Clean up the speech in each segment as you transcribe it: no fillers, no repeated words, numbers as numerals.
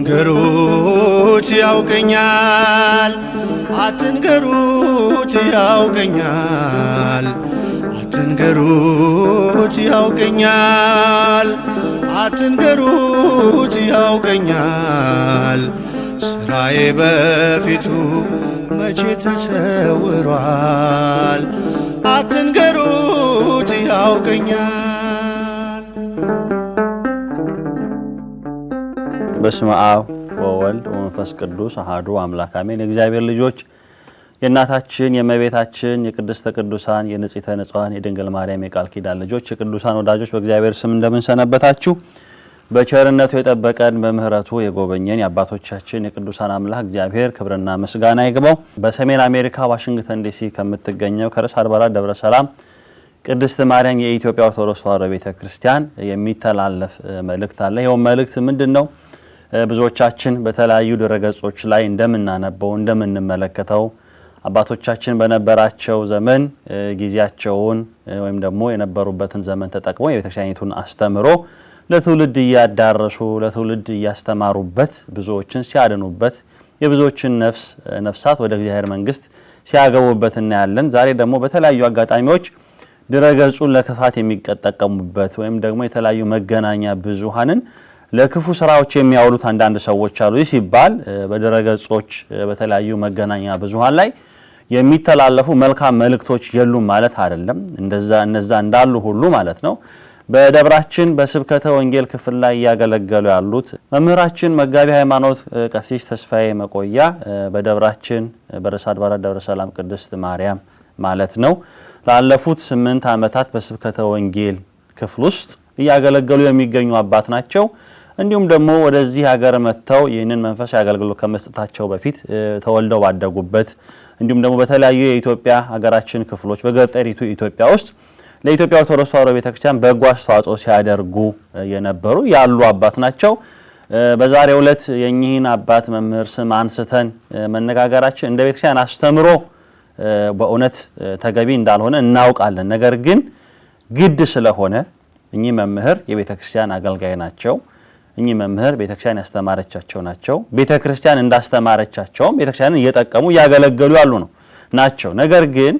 አትንገሩት ያውቀኛል አትንገሩት ያውቀኛል አትንገሩት ያውቀኛል አትንገሩት ያውቀኛል ስራዬ በፊቱ መቼ ተሰውሯል አትንገሩት ያውቀኛል። በስመ አብ ወወልድ ወመንፈስ ቅዱስ አሐዱ አምላክ አሜን። እግዚአብሔር ልጆች የእናታችን የእመቤታችን የቅድስተ ቅዱሳን የንጽሕተ ንጹሐን የድንግል ማርያም የቃል ኪዳን ልጆች የቅዱሳን ወዳጆች በእግዚአብሔር ስም እንደምን ሰነበታችሁ? በቸርነቱ የጠበቀን በምህረቱ የጎበኘን የአባቶቻችን የቅዱሳን አምላክ እግዚአብሔር ክብርና ምስጋና ይግባው። በሰሜን አሜሪካ ዋሽንግተን ዲሲ ከምትገኘው ከርዕሰ አድባራት ደብረ ሰላም ቅድስት ማርያም የኢትዮጵያ ኦርቶዶክስ ተዋሕዶ ቤተክርስቲያን የሚተላለፍ መልእክት አለ። ይኸው መልእክት ምንድነው? ብዙዎቻችን በተለያዩ ድረገጾች ላይ እንደምናነበው እንደምንመለከተው አባቶቻችን በነበራቸው ዘመን ጊዜያቸውን ወይም ደግሞ የነበሩበትን ዘመን ተጠቅመው የቤተክርስቲያኒቱን አስተምሮ ለትውልድ እያዳረሱ ለትውልድ እያስተማሩበት ብዙዎችን ሲያድኑበት የብዙዎችን ነፍሳት ወደ እግዚአብሔር መንግስት ሲያገቡበት እናያለን። ዛሬ ደግሞ በተለያዩ አጋጣሚዎች ድረገጹን ለክፋት የሚጠቀሙበት ወይም ደግሞ የተለያዩ መገናኛ ብዙሃንን ለክፉ ስራዎች የሚያውሉት አንዳንድ ሰዎች አሉ። ይህ ሲባል በድረገጾች በተለያዩ መገናኛ ብዙሃን ላይ የሚተላለፉ መልካም መልእክቶች የሉም ማለት አይደለም። እነዛ እንዳሉ ሁሉ ማለት ነው። በደብራችን በስብከተ ወንጌል ክፍል ላይ ያገለገሉ ያሉት መምህራችን መጋቢ ሃይማኖት ቀሲስ ተስፋዬ መቆያ በደብራችን በርዕሰ አድባራት ደብረ ሰላም ቅድስት ማርያም ማለት ነው ላለፉት 8 ዓመታት በስብከተ ወንጌል ክፍል ውስጥ ያገለገሉ የሚገኙ አባት ናቸው። እንዲሁም ደግሞ ወደዚህ ሀገር መጥተው ይህንን መንፈሳዊ አገልግሎት ከመስጠታቸው በፊት ተወልደው ባደጉበት እንዲሁም ደግሞ በተለያዩ የኢትዮጵያ ሀገራችን ክፍሎች በገጠሪቱ ኢትዮጵያ ውስጥ ለኢትዮጵያ ኦርቶዶክስ ተዋሕዶ ቤተክርስቲያን በጎ አስተዋጽኦ ሲያደርጉ የነበሩ ያሉ አባት ናቸው። በዛሬው ዕለት የኚህን አባት መምህር ስም አንስተን መነጋገራችን እንደ ቤተክርስቲያን አስተምሮ በእውነት ተገቢ እንዳልሆነ እናውቃለን። ነገር ግን ግድ ስለሆነ እኚህ መምህር የቤተክርስቲያን አገልጋይ ናቸው። እኚህ መምህር ቤተክርስቲያን ያስተማረቻቸው ናቸው። ቤተክርስቲያን እንዳስተማረቻቸው ቤተክርስቲያንን እየጠቀሙ ያገለገሉ ያሉ ናቸው። ነገር ግን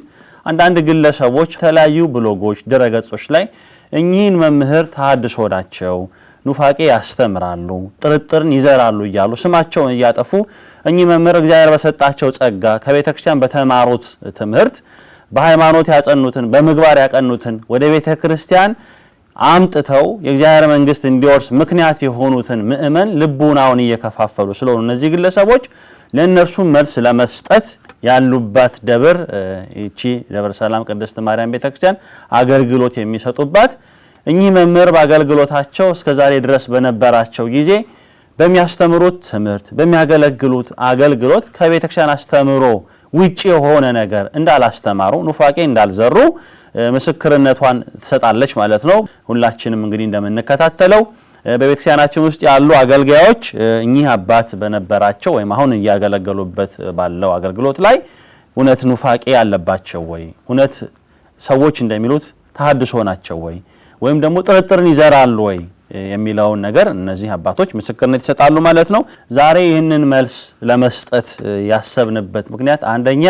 አንዳንድ ግለሰቦች ተለያዩ ብሎጎች ድረገጾች ላይ እኚህን መምህር ተሐድሶ ናቸው፣ ኑፋቄ ያስተምራሉ፣ ጥርጥርን ይዘራሉ እያሉ ስማቸውን እያጠፉ እኚህ መምህር እግዚአብሔር በሰጣቸው ጸጋ ከቤተክርስቲያን በተማሩት ትምህርት በሃይማኖት ያጸኑትን በምግባር ያቀኑትን ወደ ቤተክርስቲያን አምጥተው የእግዚአብሔር መንግስት እንዲወርስ ምክንያት የሆኑትን ምእመን ልቡናውን እየከፋፈሉ ስለሆኑ እነዚህ ግለሰቦች ለእነርሱ መልስ ለመስጠት ያሉባት ደብር እቺ ደብረ ሰላም ቅድስት ማርያም ቤተክርስቲያን አገልግሎት የሚሰጡባት እኚህ መምህር በአገልግሎታቸው እስከዛሬ ድረስ በነበራቸው ጊዜ በሚያስተምሩት ትምህርት በሚያገለግሉት አገልግሎት ከቤተክርስቲያን አስተምሮ ውጪ የሆነ ነገር እንዳላስተማሩ ኑፋቄ እንዳልዘሩ ምስክርነቷን ትሰጣለች ማለት ነው። ሁላችንም እንግዲህ እንደምንከታተለው በቤተክርስቲያናችን ውስጥ ያሉ አገልጋዮች እኚህ አባት በነበራቸው ወይም አሁን እያገለገሉበት ባለው አገልግሎት ላይ እውነት ኑፋቄ ያለባቸው ወይ እውነት ሰዎች እንደሚሉት ተሐድሶ ናቸው ወይም ደግሞ ጥርጥርን ይዘራሉ ወይ የሚለውን ነገር እነዚህ አባቶች ምስክርነት ይሰጣሉ ማለት ነው። ዛሬ ይህንን መልስ ለመስጠት ያሰብንበት ምክንያት አንደኛ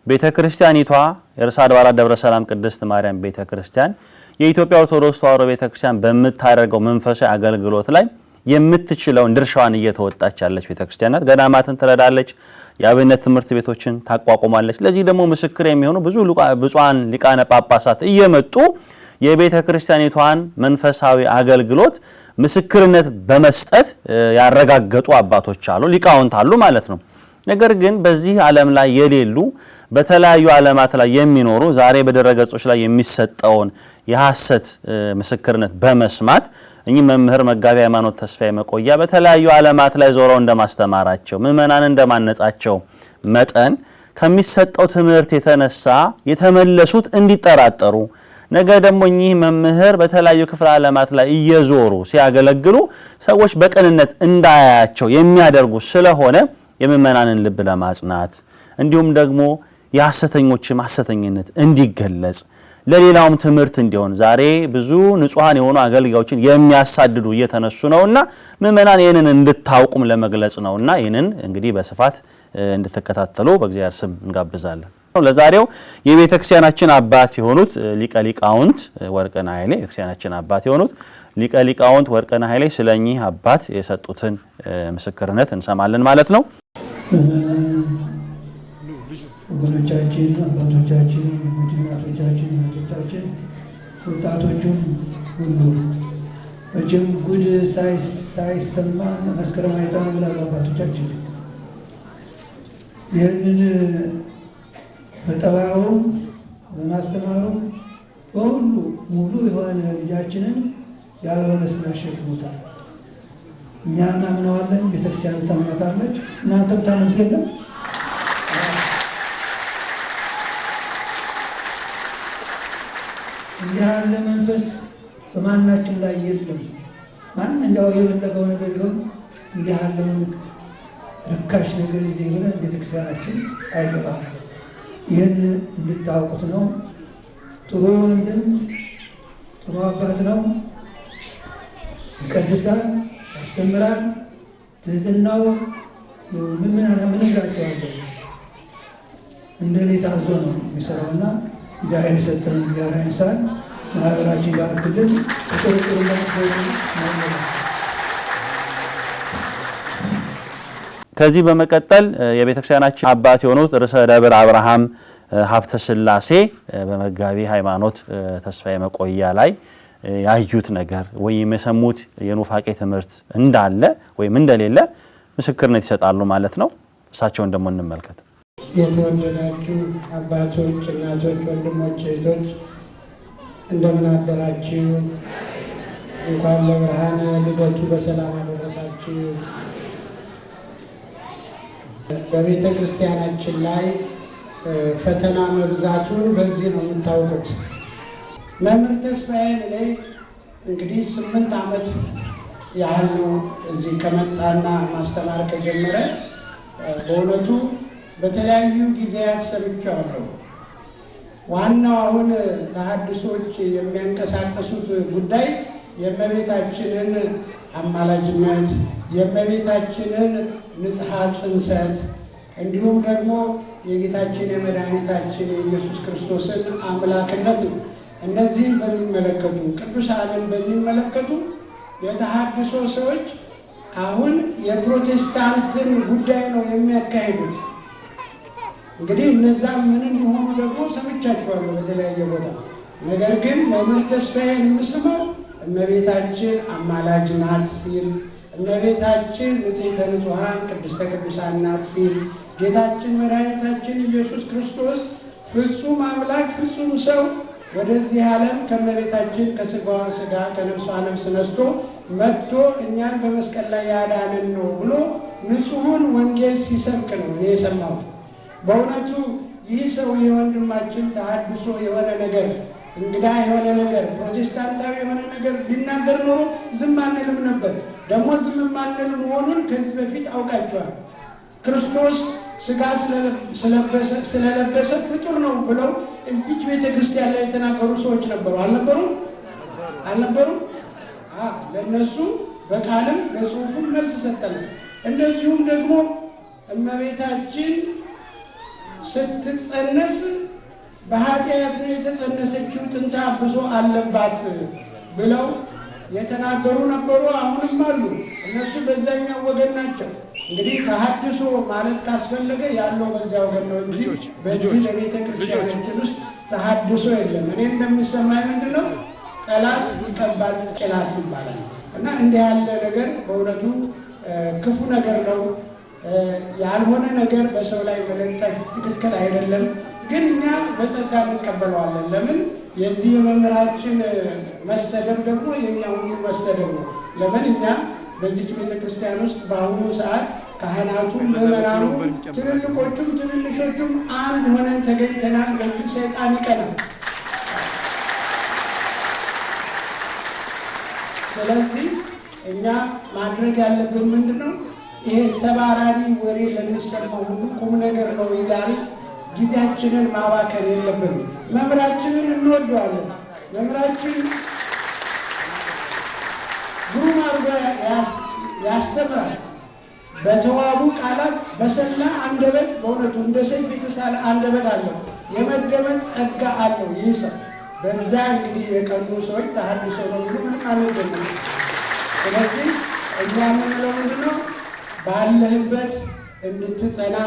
ቤተክርስቲያኒቷ የርዕሰ አድባራት ደብረ ሰላም ቅድስት ማርያም ቤተክርስቲያን የኢትዮጵያ ኦርቶዶክስ ተዋሕዶ ቤተክርስቲያን በምታደርገው መንፈሳዊ አገልግሎት ላይ የምትችለውን ድርሻዋን እየተወጣች ያለች ቤተክርስቲያን ናት። ገዳማትን ትረዳለች፣ የአብነት ትምህርት ቤቶችን ታቋቁማለች። ለዚህ ደግሞ ምስክር የሚሆኑ ብዙ ብፁዓን ሊቃነ ጳጳሳት እየመጡ የቤተክርስቲያኒቷን መንፈሳዊ አገልግሎት ምስክርነት በመስጠት ያረጋገጡ አባቶች አሉ፣ ሊቃውንት አሉ ማለት ነው። ነገር ግን በዚህ ዓለም ላይ የሌሉ በተለያዩ ዓለማት ላይ የሚኖሩ ዛሬ በድረገጾች ላይ የሚሰጠውን የሐሰት ምስክርነት በመስማት እኚህ መምህር መጋቢ ሃይማኖት ተስፋዬ መቆያ በተለያዩ ዓለማት ላይ ዞረው እንደማስተማራቸው ምእመናን እንደማነጻቸው መጠን ከሚሰጠው ትምህርት የተነሳ የተመለሱት እንዲጠራጠሩ ነገ ደግሞ እኚህ መምህር በተለያዩ ክፍለ ዓለማት ላይ እየዞሩ ሲያገለግሉ ሰዎች በቅንነት እንዳያያቸው የሚያደርጉ ስለሆነ የምእመናንን ልብ ለማጽናት እንዲሁም ደግሞ የሐሰተኞችም ሐሰተኝነት እንዲገለጽ ለሌላውም ትምህርት እንዲሆን ዛሬ ብዙ ንጹሃን የሆኑ አገልጋዮችን የሚያሳድዱ እየተነሱ ነውና ምእመናን ይህንን እንድታውቁም ለመግለጽ ነውና ይህንን እንግዲህ በስፋት እንድትከታተሉ በእግዚአብሔር ስም እንጋብዛለን። ለዛሬው የቤተ ክርስቲያናችን አባት የሆኑት ሊቀ ሊቃውንት ወርቅነህ ኃይሌ የክርስቲያናችን አባት የሆኑት ሊቀ ሊቃውንት ወርቅነህ ኃይሌ ስለኚህ አባት የሰጡትን ምስክርነት እንሰማለን ማለት ነው። ወገኖቻችን፣ አባቶቻችን፣ እናቶቻችን፣ እህቶቻችን፣ ወጣቶቹም ሁሉ መቼም ጉድ ሳይሰማ መስከረም አይጠፋም ብለዋል አባቶቻችን። ይህንን በጠባዩም በማስተማሩም በሁሉ ሙሉ የሆነ ልጃችንን ያልሆነ ስም ያሸክሙታል። እኛ እናምነዋለን፣ ቤተክርስቲያን ታምናታለች፣ እናንተም ታምኑት የለም። እንዲህ ያለ መንፈስ በማናችን ላይ የለም። ማን እንዳው የፈለገው ነገር ቢሆን እንዲህ ያለውን ርካሽ ነገር ይዘህ ብለህ ቤተክርስቲያናችን አይገባም። ይህን እንድታውቁት ነው። ጥሩ ወንድም ጥሩ አባት ነው። ይቀድሳል፣ ያስተምራል። ትህትናው ምን እላቸዋለሁ እንደ ሌት አዞ ነው የሚሰራውና እግዚአብሔር የሰጠን እግዚአብሔር ያንሳል። ማህበራችን ጋር ክልል ጥሩ ከዚህ በመቀጠል የቤተክርስቲያናችን አባት የሆኑት ርዕሰ ደብር አብርሃም ሀብተ ሥላሴ በመጋቢ ሃይማኖት ተስፋዬ መቆያ ላይ ያዩት ነገር ወይም የሰሙት የኑፋቄ ትምህርት እንዳለ ወይም እንደሌለ ምስክርነት ይሰጣሉ ማለት ነው። እሳቸውን ደግሞ እንመልከት። የተወደዳችሁ አባቶች፣ እናቶች፣ ወንድሞች፣ እህቶች እንደምን አደራችሁ? እንኳን ለብርሃነ ልደቱ በሰላም አደረሳችሁ። በቤተ ክርስቲያናችን ላይ ፈተና መብዛቱን በዚህ ነው የምታውቁት። መምህር ተስፋዬን እኔ እንግዲህ 8 ዓመት ያህል ነው እዚህ ከመጣና ማስተማር ከጀመረ። በእውነቱ በተለያዩ ጊዜያት ሰምቼዋለሁ። ዋናው አሁን ተሐድሶች የሚያንቀሳቀሱት ጉዳይ የእመቤታችንን አማላጅነት፣ የእመቤታችንን ንጽሐ ጽንሰት እንዲሁም ደግሞ የጌታችን የመድኃኒታችን የኢየሱስ ክርስቶስን አምላክነት ነው። እነዚህን በሚመለከቱ ቅዱሳንን በሚመለከቱ የተሐድሶ ሰዎች አሁን የፕሮቴስታንትን ጉዳይ ነው የሚያካሂዱት። እንግዲህ እነዛም ምን እንደሆኑ ደግሞ ሰምቻቸዋለሁ በተለያየ ቦታ። ነገር ግን መምህር ተስፋዬን የምስመው እመቤታችን አማላጅ ናት ሲል፣ እመቤታችን ንጽሕተ ንጹሐን ቅድስተ ቅዱሳን ናት ሲል፣ ጌታችን መድኃኒታችን ኢየሱስ ክርስቶስ ፍጹም አምላክ ፍጹም ሰው ወደዚህ ዓለም ከእመቤታችን ከሥጋዋ ሥጋ ከነፍሷ ነፍስ ነስቶ መጥቶ እኛን በመስቀል ላይ ያዳነን ነው ብሎ ንጹሑን ወንጌል ሲሰብክ ነው እኔ የሰማሁት። በእውነቱ ይህ ሰው የወንድማችን ተሐድሶ የሆነ ነገር እንግዳ የሆነ ነገር ፕሮቴስታንታዊ የሆነ ነገር ቢናገር ኖሮ ዝም አንልም ነበር። ደግሞ ዝም ማንል መሆኑን ከዚህ በፊት አውቃቸዋል። ክርስቶስ ሥጋ ስለለበሰ ፍጡር ነው ብለው እዚች ቤተ ክርስቲያን ላይ የተናገሩ ሰዎች ነበሩ። አልነበሩም? ለእነሱ በቃልም በጽሑፍም መልስ ሰጠናል። እንደዚሁም ደግሞ እመቤታችን ስትጸነስ በኃጢአት ነው የተጸነሰችው፣ ጥንተ አብሶ አለባት ብለው የተናገሩ ነበሩ። አሁንም አሉ። እነሱ በዛኛው ወገን ናቸው። እንግዲህ ተሐድሶ ማለት ካስፈለገ ያለው በዚያ ወገን ነው እንጂ በዚህ በቤተ ክርስቲያናችን ውስጥ ተሐድሶ የለም። እኔ እንደሚሰማኝ ምንድነው ጠላት ይቀባል ቅላት ይባላል እና እንዲህ ያለ ነገር በእውነቱ ክፉ ነገር ነው። ያልሆነ ነገር በሰው ላይ መለጠፍ ትክክል አይደለም። ግን እኛ በጸጋ እንቀበለዋለን። ለምን? የዚህ የመምህራችን መሰደብ ደግሞ የኛ ሁሉ መሰደብ ነው። ለምን? እኛ በዚህ ቤተ ክርስቲያን ውስጥ በአሁኑ ሰዓት ካህናቱ፣ ምዕመናኑ፣ ትልልቆቹም ትንንሾቹም አንድ ሆነን ተገኝተናል። በዚህ ሰይጣን ይቀናል። ስለዚህ እኛ ማድረግ ያለብን ምንድነው? ይሄ ተባራሪ ወሬ ለሚሰማው ሁሉ ቁም ነገር ነው እያለ ጊዜያችንን ማባከን የለብንም። መምህራችንን እንወደዋለን። መምህራችን ግሩም አድርጎ ያስተምራል። በተዋቡ ቃላት በሰላ አንደበት፣ በእውነቱ እንደ ሰይፍ የተሳለ አንደበት አለው። የመደመጥ ጸጋ አለው ይህ ሰው። በዛ እንግዲህ የቀኑ ሰዎች ተሐድሶ ነው ብሎ ምን አልደለም። ስለዚህ እኛ የምንለው ምንድነው? ባለህበት እንድትጸና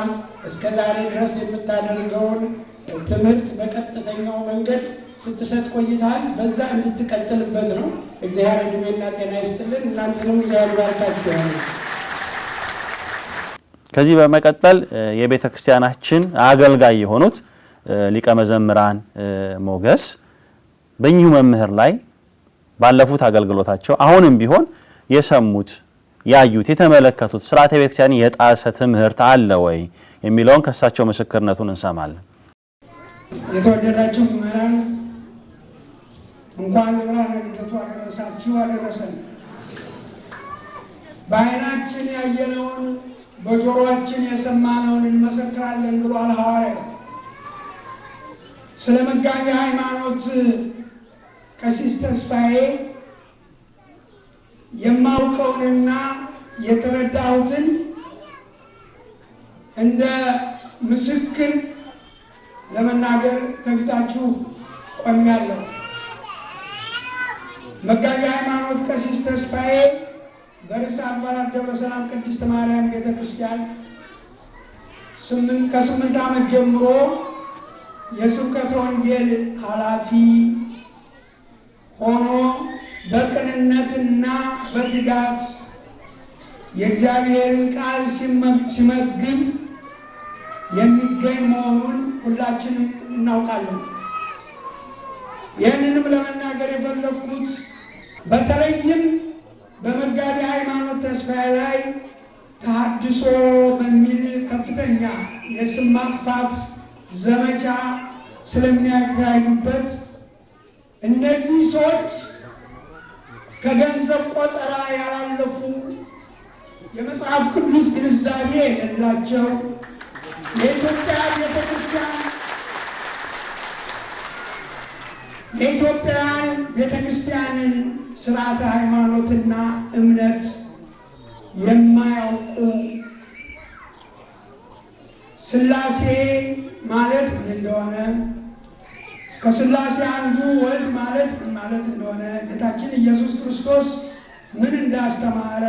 እስከ ዛሬ ድረስ የምታደርገውን ትምህርት በቀጥተኛው መንገድ ስትሰጥ ቆይተሃል። በዛ እንድትቀጥልበት ነው። እግዚአብሔር ዕድሜና ጤና ይስጥልን። እናንተንም እግዚአብሔር ይባርካችሁ። ከዚህ በመቀጠል የቤተ ክርስቲያናችን አገልጋይ የሆኑት ሊቀ መዘምራን ሞገስ በእኚሁ መምህር ላይ ባለፉት አገልግሎታቸው አሁንም ቢሆን የሰሙት ያዩት የተመለከቱት ስርዓተ ቤተክርስቲያን የጣሰ ትምህርት አለ ወይ የሚለውን ከሳቸው ምስክርነቱን እንሰማለን። የተወደዳችሁ መምህራን እንኳን ለብርሃነ ልደቱ አደረሳችሁ አደረሰን። በዓይናችን ያየነውን በጆሮአችን የሰማነውን እንመሰክራለን ብሏል ሐዋርያው። ስለ መጋቢ ሃይማኖት ቀሲስ ተስፋዬ የማውቀውንና የተረዳሁትን እንደ ምስክር ለመናገር ከፊታችሁ ቆሜያለሁ። መጋቢ ሃይማኖት ቀሲስ ተስፋዬ በርዕሰ አድባራት ደብረ ሰላም ቅድስት ማርያም ቤተክርስቲያን ከ8 ዓመት ጀምሮ የስብከተ ወንጌል ኃላፊ ሆኖ በቅንነትና በትጋት የእግዚአብሔርን ቃል ሲመግብ የሚገኝ መሆኑን ሁላችንም እናውቃለን። ይህንንም ለመናገር የፈለግኩት በተለይም በመጋቢ ሃይማኖት ተስፋዬ ላይ ተሐድሶ በሚል ከፍተኛ የስም ማጥፋት ዘመቻ ስለሚያካሂዱበት እነዚህ ሰዎች ከገንዘብ ቆጠራ ያላለፉ የመጽሐፍ ቅዱስ ግንዛቤ የሌላቸው የኢትዮጵያን ቤተክርስቲያንን ስርዓተ ሃይማኖትና እምነት የማያውቁ ሥላሴ ማለት ምን እንደሆነ ከሥላሴ አንዱ ወልድ ማለት ምን ማለት እንደሆነ ጌታችን ኢየሱስ ክርስቶስ ምን እንዳስተማረ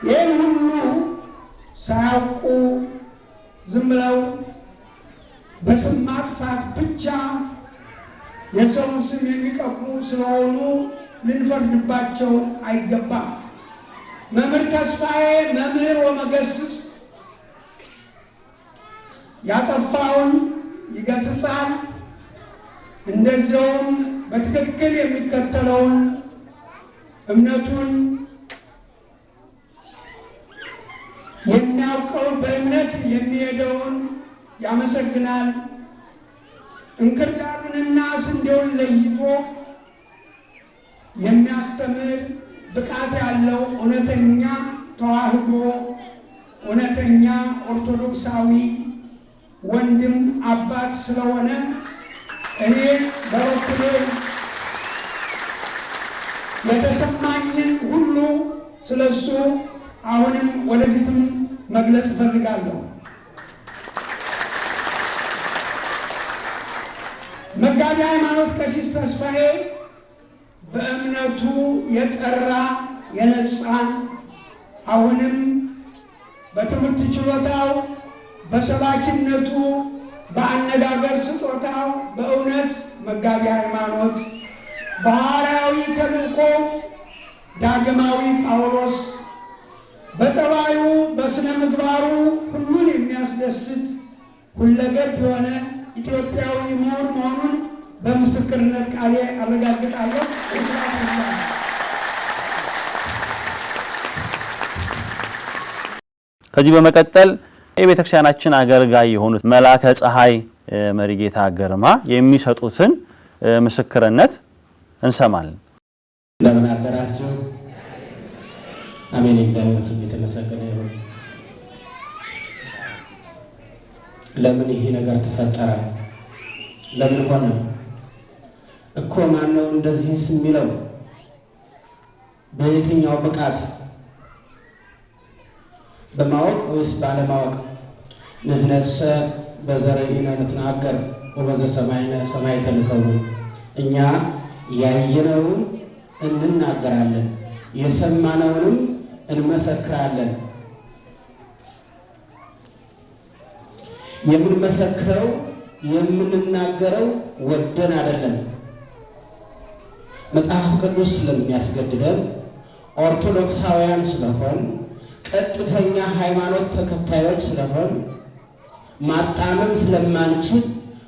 ይህን ሁሉ ሳያውቁ ዝም ብለው በስም ማጥፋት ብቻ የሰውን ስም የሚቀቡ ስለሆኑ ልንፈርድባቸው አይገባም። መምህር ተስፋዬ መምህር ወመገስጽ ያጠፋውን ይገስጻል፣ እንደዚያውም በትክክል የሚከተለውን እምነቱን የሚያውቀውን በእምነት የሚሄደውን ያመሰግናል። እንክርዳዱንና ስንዴውን ለይቶ የሚያስተምር ብቃት ያለው እውነተኛ ተዋህዶ እውነተኛ ኦርቶዶክሳዊ ወንድም አባት ስለሆነ እኔ በበኩሌ የተሰማኝን ሁሉ ስለሱ አሁንም ወደፊትም መግለጽ እፈልጋለሁ። መጋቢ ሃይማኖት ቀሲስ ተስፋዬ በእምነቱ የጠራ የነጻ አሁንም በትምህርት ችሎታው በሰባኪነቱ በአነጋገር ስጦታው በእውነት መጋቢ ሃይማኖት በሐዋርያዊ ተልእኮ ዳግማዊ ጳውሎስ በጠባዩ በስነ ምግባሩ ሁሉን የሚያስደስት ሁለገብ የሆነ ኢትዮጵያዊ ምሁር መሆኑን በምስክርነት ቃሌ አረጋግጣለሁ። ከዚህ በመቀጠል የቤተክርስቲያናችን አገልጋይ የሆኑት መላከ ፀሐይ መሪጌታ ገርማ የሚሰጡትን ምስክርነት እንሰማለን። ለምን አደራችሁ? አሜን። እግዚአብሔር ስም የተመሰገነ ይሁን። ለምን ይሄ ነገር ተፈጠረ? ለምን ሆነ? እኮ ማን ነው እንደዚህስ የሚለው? በየትኛው ብቃት? በማወቅ ወይስ ባለማወቅ? ንሕነሰ በዘረኢነ ንትናገር ወበዘ ሰማዕነ ንከውን። እኛ ያየነውን እንናገራለን፣ የሰማነውንም እንመሰክራለን። የምንመሰክረው የምንናገረው ወደን አይደለም። መጽሐፍ ቅዱስ ስለሚያስገድደን ኦርቶዶክሳውያን ስለሆን ቀጥተኛ ሃይማኖት ተከታዮች ስለሆን ማጣመም ስለማንችል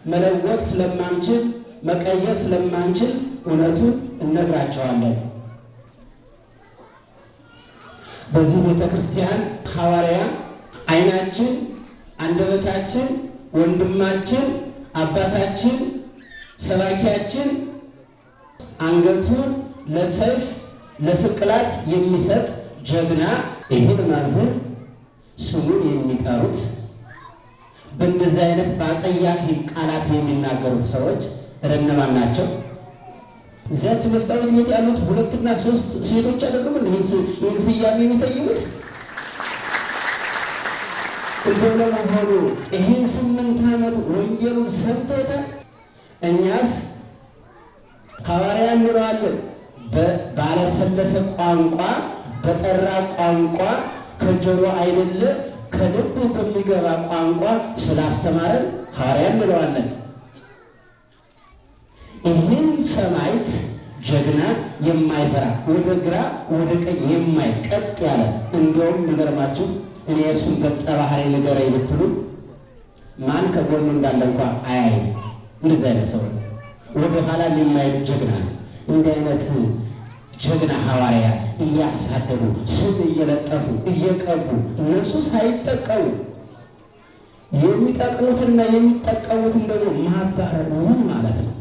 መለወጥ ስለማንችል መቀየር ስለማንችል እውነቱን እነግራቸዋለን። በዚህ ቤተክርስቲያን ሐዋርያ ዓይናችን፣ አንደበታችን፣ ወንድማችን፣ አባታችን፣ ሰባኪያችን አንገቱን ለሰይፍ ለስቅላት የሚሰጥ ጀግና ይህን መምህር ስሙን የሚጠሩት በእንደዚህ አይነት በአጸያፊ ቃላት የሚናገሩት ሰዎች እነማን ናቸው? እዚያች መስታወት ቤት ያሉት 2 እና 3 ሴቶች አይደሉም? ይህን ስያሜ የሚሰይሙት እንደው ለመሆኑ ይህን 8 ዓመት ወንጌሉን ሰምተውታል? እኛስ ሐዋርያ እንለዋለን። ባለሰለሰ ቋንቋ በጠራ ቋንቋ ከጆሮ አይደለ ከልብ በሚገባ ቋንቋ ስላስተማረን ሐዋርያ እንለዋለን። ይህን ሰማዕት ጀግና የማይፈራ ወደ ግራ ወደ ቀኝ የማይቀጥ ያለ እንደውም ንገርማችሁ እኔ እሱን ገጸ ባህሪ ንገረኝ ብትሉ ማን ከጎኑ እንዳለ እንኳን አያይም። እንደዚህ አይነት ሰው ወደ ኋላ የማይል ጀግና ነው። እንዲህ አይነት ጀግና ሐዋርያ እያሳደዱ ስም እየለጠፉ እየቀቡ እነሱ ሳይጠቀሙ የሚጠቅሙትና የሚጠቀሙትን ደግሞ ማባረር ምን ማለት ነው?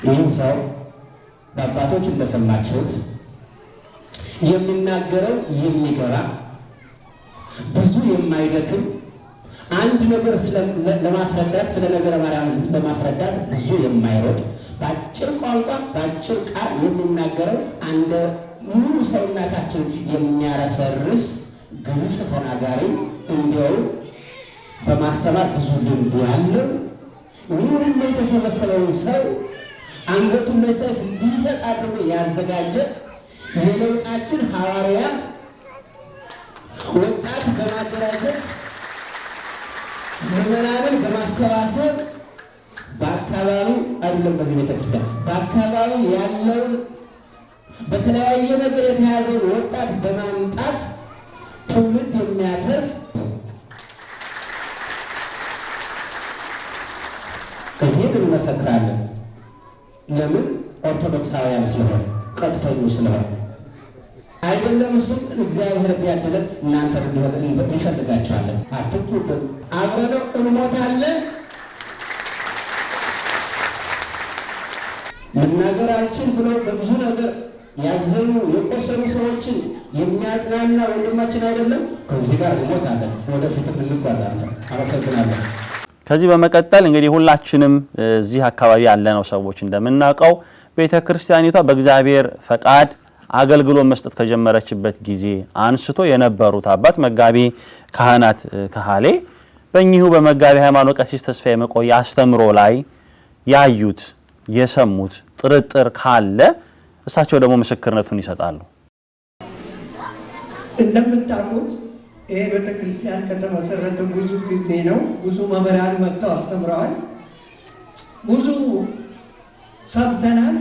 ይህም ሰው በአባቶች እንደሰማችሁት የሚናገረው የሚገባ ብዙ የማይደክም አንድ ነገር ለማስረዳት ስለ ነገረ ማርያም ለማስረዳት ብዙ የማይሮጥ በአጭር ቋንቋ በአጭር ቃል የሚናገረው አንድ ሙሉ ሰውነታችን የሚያረሰርስ ግልጽ ተናጋሪ እንዲያው በማስተማር ብዙ ልምድ ያለው ይህን የተሰበሰበውን ሰው አንገቱን ለሰይፍ እንዲሰጥ አድርጎ ያዘጋጀ የለውጣችን ሐዋርያ ወጣት በማደራጀት ምዕመናንን በማሰባሰብ በአካባቢው አይደለም በዚህ ቤተክርስቲያን በአካባቢው ያለውን በተለያየ ነገር የተያዘውን ወጣት በማምጣት ትውልድ የሚያተርፍ ይሄን እንመሰክራለን። ለምን? ኦርቶዶክሳውያን ስለሆነ ቀጥተኞች ስለሆነ አይደለም። እሱም እግዚአብሔር ቢያድለን እናንተ እንፈልጋቸዋለን። አትኩብን፣ አብረነው እንሞታለን። መናገራችን ብሎ በብዙ ነገር ያዘኑ የቆሰሉ ሰዎችን የሚያጽናና ወንድማችን አይደለም። ከዚህ ጋር እንሞታለን፣ ወደፊትም እንጓዛለን። አመሰግናለሁ። ከዚህ በመቀጠል እንግዲህ ሁላችንም እዚህ አካባቢ ያለነው ሰዎች እንደምናውቀው ቤተክርስቲያኒቷ በእግዚአብሔር ፈቃድ አገልግሎት መስጠት ከጀመረችበት ጊዜ አንስቶ የነበሩት አባት መጋቢ ካህናት ካህሌ በእኚሁ በመጋቢ ሃይማኖት ቀሲስ ተስፋዬ መቆያ አስተምሮ ላይ ያዩት የሰሙት ጥርጥር ካለ እሳቸው ደግሞ ምስክርነቱን ይሰጣሉ። እንደምታውቁት ይሄ ቤተክርስቲያን ከተመሰረተ ብዙ ጊዜ ነው። ብዙ መምህራን መጥተው አስተምረዋል። ብዙ ሰምተናል።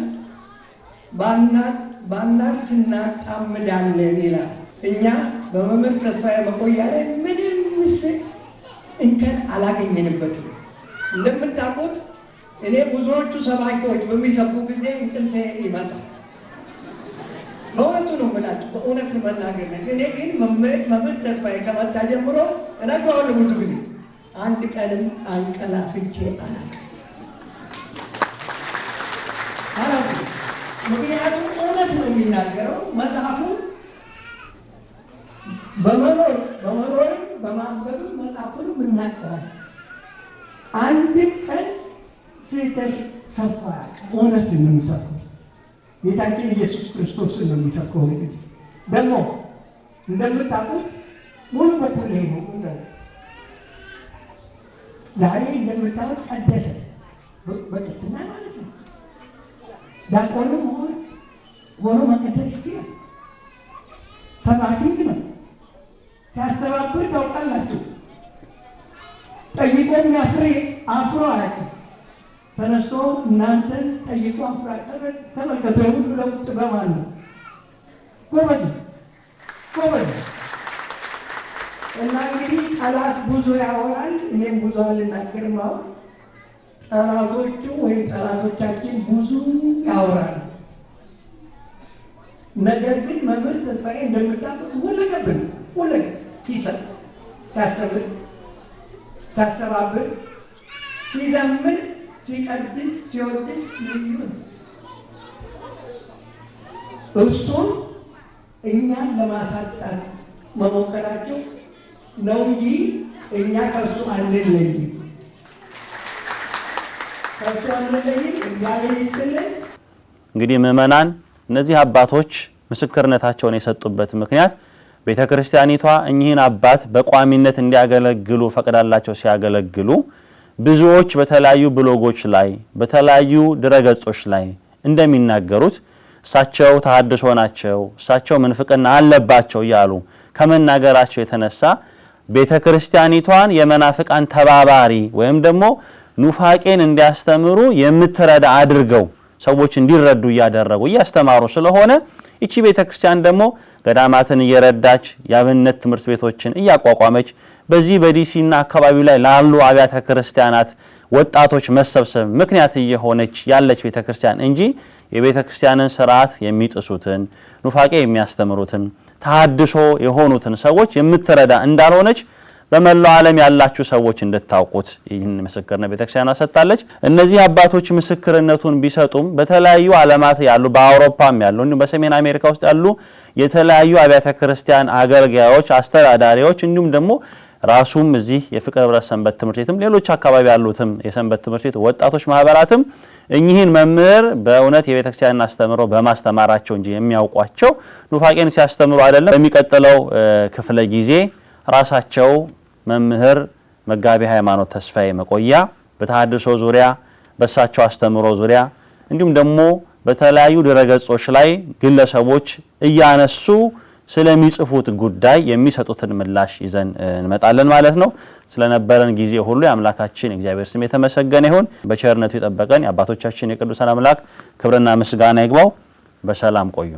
ባናር ስናጣምዳለን ይላል። እኛ በመምህር ተስፋዬ መቆያ ላይ ምንም እንከን አላገኘንበትም። እንደምታውቁት እኔ ብዙዎቹ ሰባኪዎች በሚሰብኩ ጊዜ እንቅልፌ ይመጣል። በእውነቱ ነው የምላችሁ፣ በእውነት መናገር ነው። እኔ ግን መምህር ተስፋዬ ከመጣ ጀምሮ እነግረዋለሁ ብዙ ጊዜ አንድ ቀንም አንቀላፍቼ አላውቅም። ምክንያቱም እውነት ነው የሚናገረው መጽሐፉ። በመኖርም በማንበብም መጽሐፉንም እናገራለን። አንድም ቀን ስህተት ሰፋ እውነት ነው የሚሰብከው። ጌታችን ኢየሱስ ክርስቶስን ነው የሚሰብከው። ጊዜ ደግሞ እንደምታውቁት ሙሉ በተለይ ነው። ዛሬ እንደምታውቁት ቀደሰ በቅስና ማለት ነው። ዲያቆኑ ሆኖ መቀደስ ይችላል። ሰባኪም ነው። ሲያስተባብር ታውቃላችሁ። ጠይቆ የሚያፍር አፍሮ አያውቅም። ተነስቶ እናንተን ጠይቆ አፍሮ አያውቅም። ተመልከቱ፣ የሁሉ ለውጥ በማን ነው? ጎበዝ ጎበዝ። እና እንግዲህ ጠላት ብዙ ያወራል፣ እኔም ብዙ አልናገርም። አሁን ጠላቶቹ ወይም ጠላቶቻችን ብዙ ያወራል። ነገር ግን መምህር ተስፋዬ እንደምታውቁት ሁለገብ ነው። ሁለገብ ሲሰጥ፣ ሲያስተምር፣ ሲያስተባብር፣ ሲዘምር፣ ሲቀድስ፣ ሲወድስ ልዩ ነው። እሱን እኛን ለማሳጣት መሞከራቸው ነው እንጂ እኛ ከእሱ አንለይም። ከእሱ አንለይም። እግዚአብሔር ይስጥልን። እንግዲህ ምእመናን እነዚህ አባቶች ምስክርነታቸውን የሰጡበት ምክንያት ቤተ ክርስቲያኒቷ እኚህን አባት በቋሚነት እንዲያገለግሉ ፈቅዳላቸው ሲያገለግሉ ብዙዎች በተለያዩ ብሎጎች ላይ በተለያዩ ድረገጾች ላይ እንደሚናገሩት እሳቸው ተሐድሶ ናቸው፣ እሳቸው ምንፍቅና አለባቸው እያሉ ከመናገራቸው የተነሳ ቤተ ክርስቲያኒቷን የመናፍቃን ተባባሪ ወይም ደግሞ ኑፋቄን እንዲያስተምሩ የምትረዳ አድርገው ሰዎች እንዲረዱ እያደረጉ እያስተማሩ ስለሆነ እቺ ቤተ ክርስቲያን ደግሞ ገዳማትን እየረዳች የአብነት ትምህርት ቤቶችን እያቋቋመች በዚህ በዲሲና አካባቢው ላይ ላሉ አብያተ ክርስቲያናት ወጣቶች መሰብሰብ ምክንያት እየሆነች ያለች ቤተ ክርስቲያን እንጂ የቤተ ክርስቲያንን ስርዓት የሚጥሱትን ኑፋቄ የሚያስተምሩትን ተሐድሶ የሆኑትን ሰዎች የምትረዳ እንዳልሆነች በመላው ዓለም ያላችሁ ሰዎች እንድታውቁት ይህን ምስክርነት ቤተክርስቲያኗ ሰጥታለች። እነዚህ አባቶች ምስክርነቱን ቢሰጡም በተለያዩ ዓለማት ያሉ በአውሮፓም ያሉ እንዲሁም በሰሜን አሜሪካ ውስጥ ያሉ የተለያዩ አብያተ ክርስቲያን አገልጋዮች፣ አስተዳዳሪዎች እንዲሁም ደግሞ ራሱም እዚህ የፍቅር ህብረት ሰንበት ትምህርት ቤትም ሌሎች አካባቢ ያሉትም የሰንበት ትምህርት ቤት ወጣቶች ማህበራትም እኚህን መምህር በእውነት የቤተክርስቲያንን አስተምሮ በማስተማራቸው እንጂ የሚያውቋቸው ኑፋቄን ሲያስተምሩ አይደለም። በሚቀጥለው ክፍለ ጊዜ ራሳቸው መምህር መጋቢ ሃይማኖት ተስፋዬ መቆያ በተሐድሶ ዙሪያ በእሳቸው አስተምሮ ዙሪያ እንዲሁም ደግሞ በተለያዩ ድረገጾች ላይ ግለሰቦች እያነሱ ስለሚጽፉት ጉዳይ የሚሰጡትን ምላሽ ይዘን እንመጣለን ማለት ነው። ስለነበረን ጊዜ ሁሉ የአምላካችን እግዚአብሔር ስም የተመሰገነ ይሁን። በቸርነቱ የጠበቀን የአባቶቻችን የቅዱሳን አምላክ ክብርና ምስጋና ይግባው። በሰላም ቆዩ።